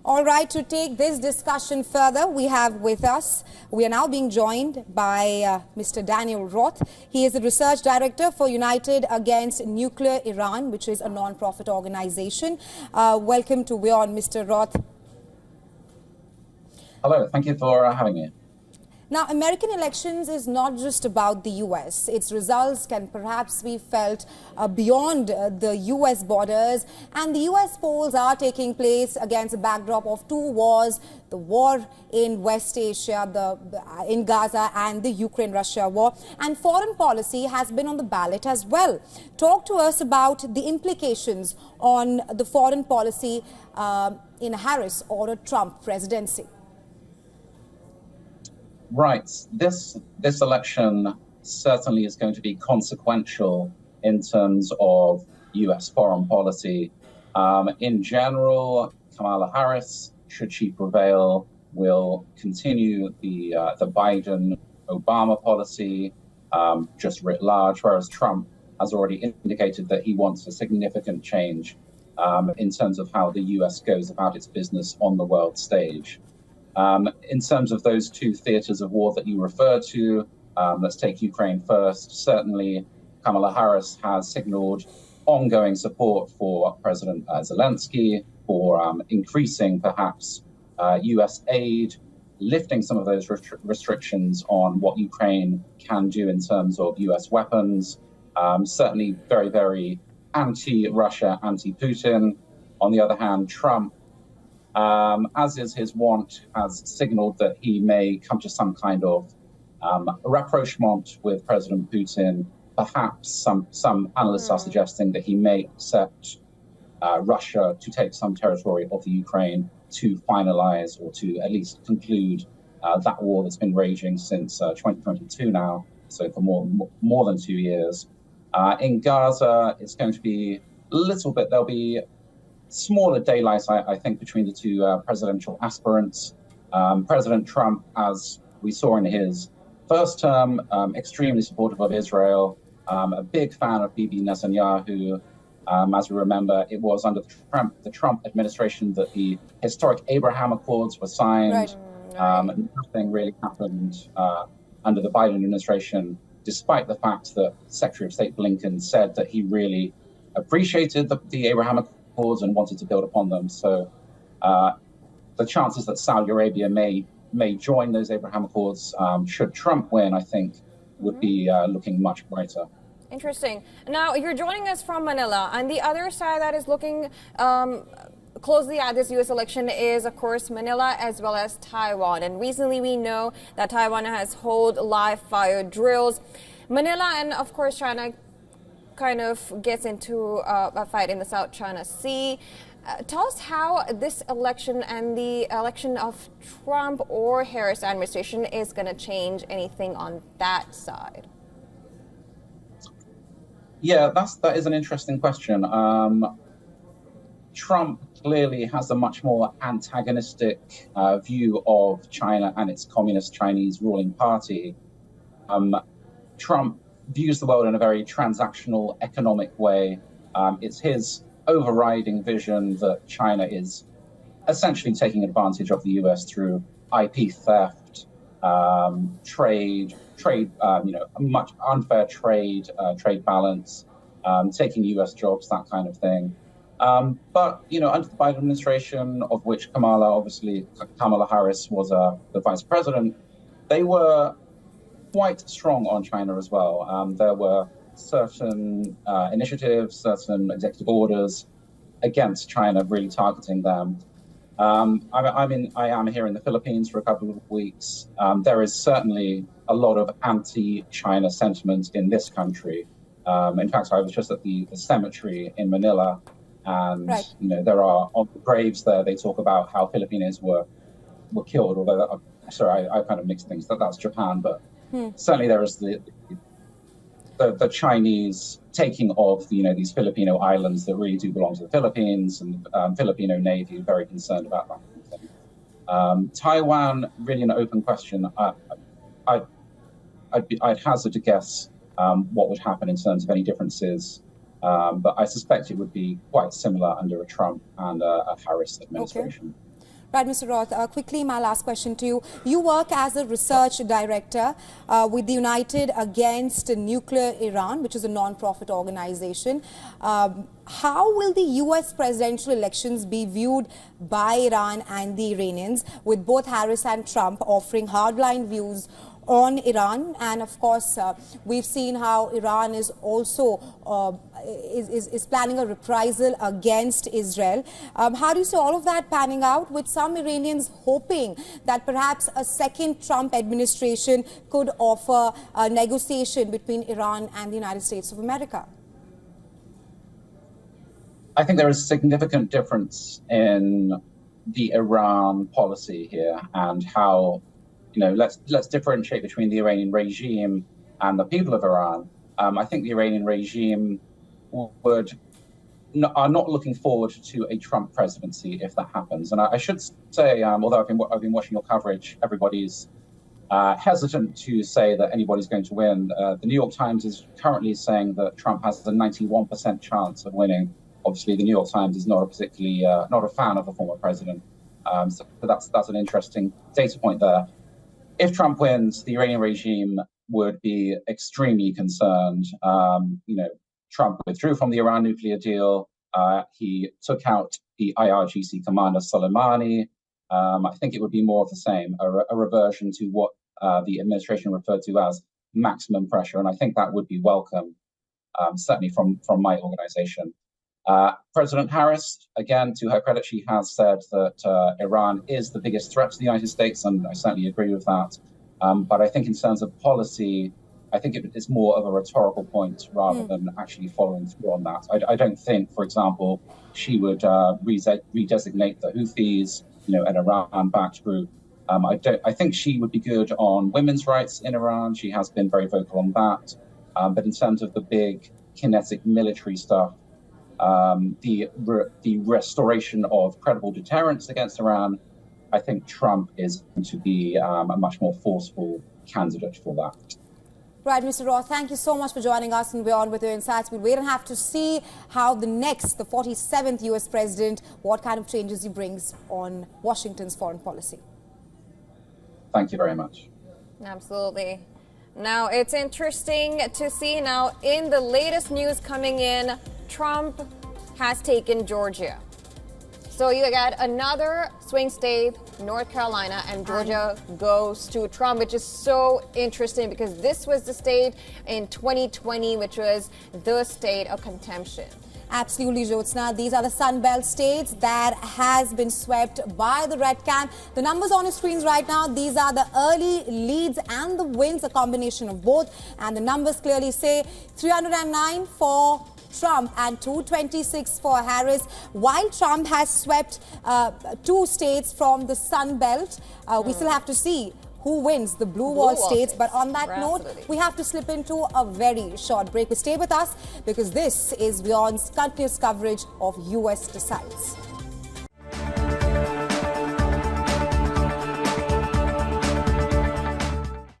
All right, to take this discussion further, we are now being joined by Mr. Daniel Roth. He is the Research Director for United Against Nuclear Iran, which is a non-profit organization. Welcome to WION, Mr. Roth. Hello, thank you for having me. Now, American elections is not just about the U.S. Its results can perhaps be felt beyond the U.S. borders. And the U.S. polls are taking place against a backdrop of two wars, the war in West Asia, in Gaza, and the Ukraine-Russia war. And foreign policy has been on the ballot as well. Talk to us about the implications on the foreign policy in a Harris or a Trump presidency. Right. This election certainly is going to be consequential in terms of U.S. foreign policy. In general, Kamala Harris, should she prevail, will continue the Biden-Obama policy, just writ large, whereas Trump has already indicated that he wants a significant change in terms of how the U.S. goes about its business on the world stage. In terms of those two theaters of war that you referred to, let's take Ukraine first. Certainly, Kamala Harris has signaled ongoing support for President Zelensky, for increasing perhaps U.S. aid, lifting some of those restrictions on what Ukraine can do in terms of U.S. weapons. Certainly very, very anti-Russia, anti-Putin. On the other hand, Trump, as is his wont, has signaled that he may come to some kind of rapprochement with President Putin. Perhaps some analysts are suggesting that he may accept Russia to take some territory of the Ukraine to finalize or to at least conclude that war that's been raging since 2022 now, so for more than 2 years. In Gaza, it's going to be a little bit, there'll be smaller daylight, I think, between the two presidential aspirants. President Trump, as we saw in his first term, extremely supportive of Israel, a big fan of Bibi Netanyahu. As we remember, it was under the Trump administration that the historic Abraham Accords were signed. Right. Nothing really happened under the Biden administration, despite the fact that Secretary of State Blinken said that he really appreciated the Abraham Accords and wanted to build upon them. So the chances that Saudi Arabia may join those Abraham Accords, should Trump win, I think, would be looking much brighter. Interesting. Now, you're joining us from Manila, and the other side that is looking closely at this U.S. election is, of course, Manila as well as Taiwan. And recently we know that Taiwan has held live fire drills. Manila and, of course, China kind of gets into a fight in the South China Sea. Tell us how this election and the election of Trump or Harris administration is going to change anything on that side. Yeah, that is an interesting question. Trump clearly has a much more antagonistic view of China and its communist Chinese ruling party. Trump views the world in a very transactional economic way. It's his overriding vision that China is essentially taking advantage of the U.S. through IP theft, trade, much unfair trade balance, taking U.S. jobs, that kind of thing. But, under the Biden administration, of which Kamala Harris was the vice president, they were quite strong on China as well. There were certain initiatives, certain executive orders against China, really targeting them. I am here in the Philippines for a couple of weeks. There is certainly a lot of anti-China sentiment in this country. In fact, I was just at the cemetery in Manila, and right. There are on the graves there. They talk about how Filipinos were killed. Although, I kind of mixed things. That's Japan, but certainly there is the Chinese taking of these Filipino islands that really do belong to the Philippines, and Filipino Navy very concerned about that kind of thing. Taiwan, really an open question. I'd hazard to guess what would happen in terms of any differences, but I suspect it would be quite similar under a Trump and a Harris administration. Okay. Right, Mr. Roth, quickly my last question to you. You work as a research director with the United Against Nuclear Iran, which is a non-profit organization. How will the US presidential elections be viewed by Iran and the Iranians, with both Harris and Trump offering hardline views on Iran? And of course, we've seen how Iran is also is planning a reprisal against Israel. How do you see all of that panning out, with some Iranians hoping that perhaps a second Trump administration could offer a negotiation between Iran and the United States of America? I think there is a significant difference in the Iran policy here and how, let's differentiate between the Iranian regime and the people of Iran. I think the Iranian regime are not looking forward to a Trump presidency if that happens. And I should say, although I've been watching your coverage, everybody's hesitant to say that anybody's going to win. The New York Times is currently saying that Trump has a 91% chance of winning. Obviously, the New York Times is not a particularly not a fan of the former president. So that's an interesting data point there. If Trump wins, the Iranian regime would be extremely concerned. Trump withdrew from the Iran nuclear deal. He took out the IRGC commander Soleimani. I think it would be more of the same, a reversion to what the administration referred to as maximum pressure. And I think that would be welcome, certainly from my organization. President Harris, again, to her credit, she has said that Iran is the biggest threat to the United States, and I certainly agree with that. But I think in terms of policy, I think it's more of a rhetorical point rather than actually following through on that. I don't think, for example, she would redesignate the Houthis, an Iran-backed group. I think she would be good on women's rights in Iran. She has been very vocal on that. But in terms of the big kinetic military stuff, the restoration of credible deterrence against Iran, I think Trump is going to be a much more forceful candidate for that. Right, Mr. Roth, thank you so much for joining us and Beyond with your insights. We'll wait and have to see how the 47th US president, what kind of changes he brings on Washington's foreign policy. Thank you very much. Absolutely. Now, it's interesting to see now in the latest news coming in, Trump has taken Georgia. So you got another swing state, North Carolina, and Georgia goes to Trump, which is so interesting because this was the state in 2020, which was the state of contention. Absolutely, Jyotsna. These are the Sun Belt states that has been swept by the red camp. The numbers on your screens right now, these are the early leads and the wins, a combination of both. And the numbers clearly say 309 for Trump and 226 for Harris. While Trump has swept 2 states from the Sun Belt, we still have to see who wins the blue wall states. But on that note, we have to slip into a very short break. But stay with us because this is Beyond's continuous coverage of US Decides.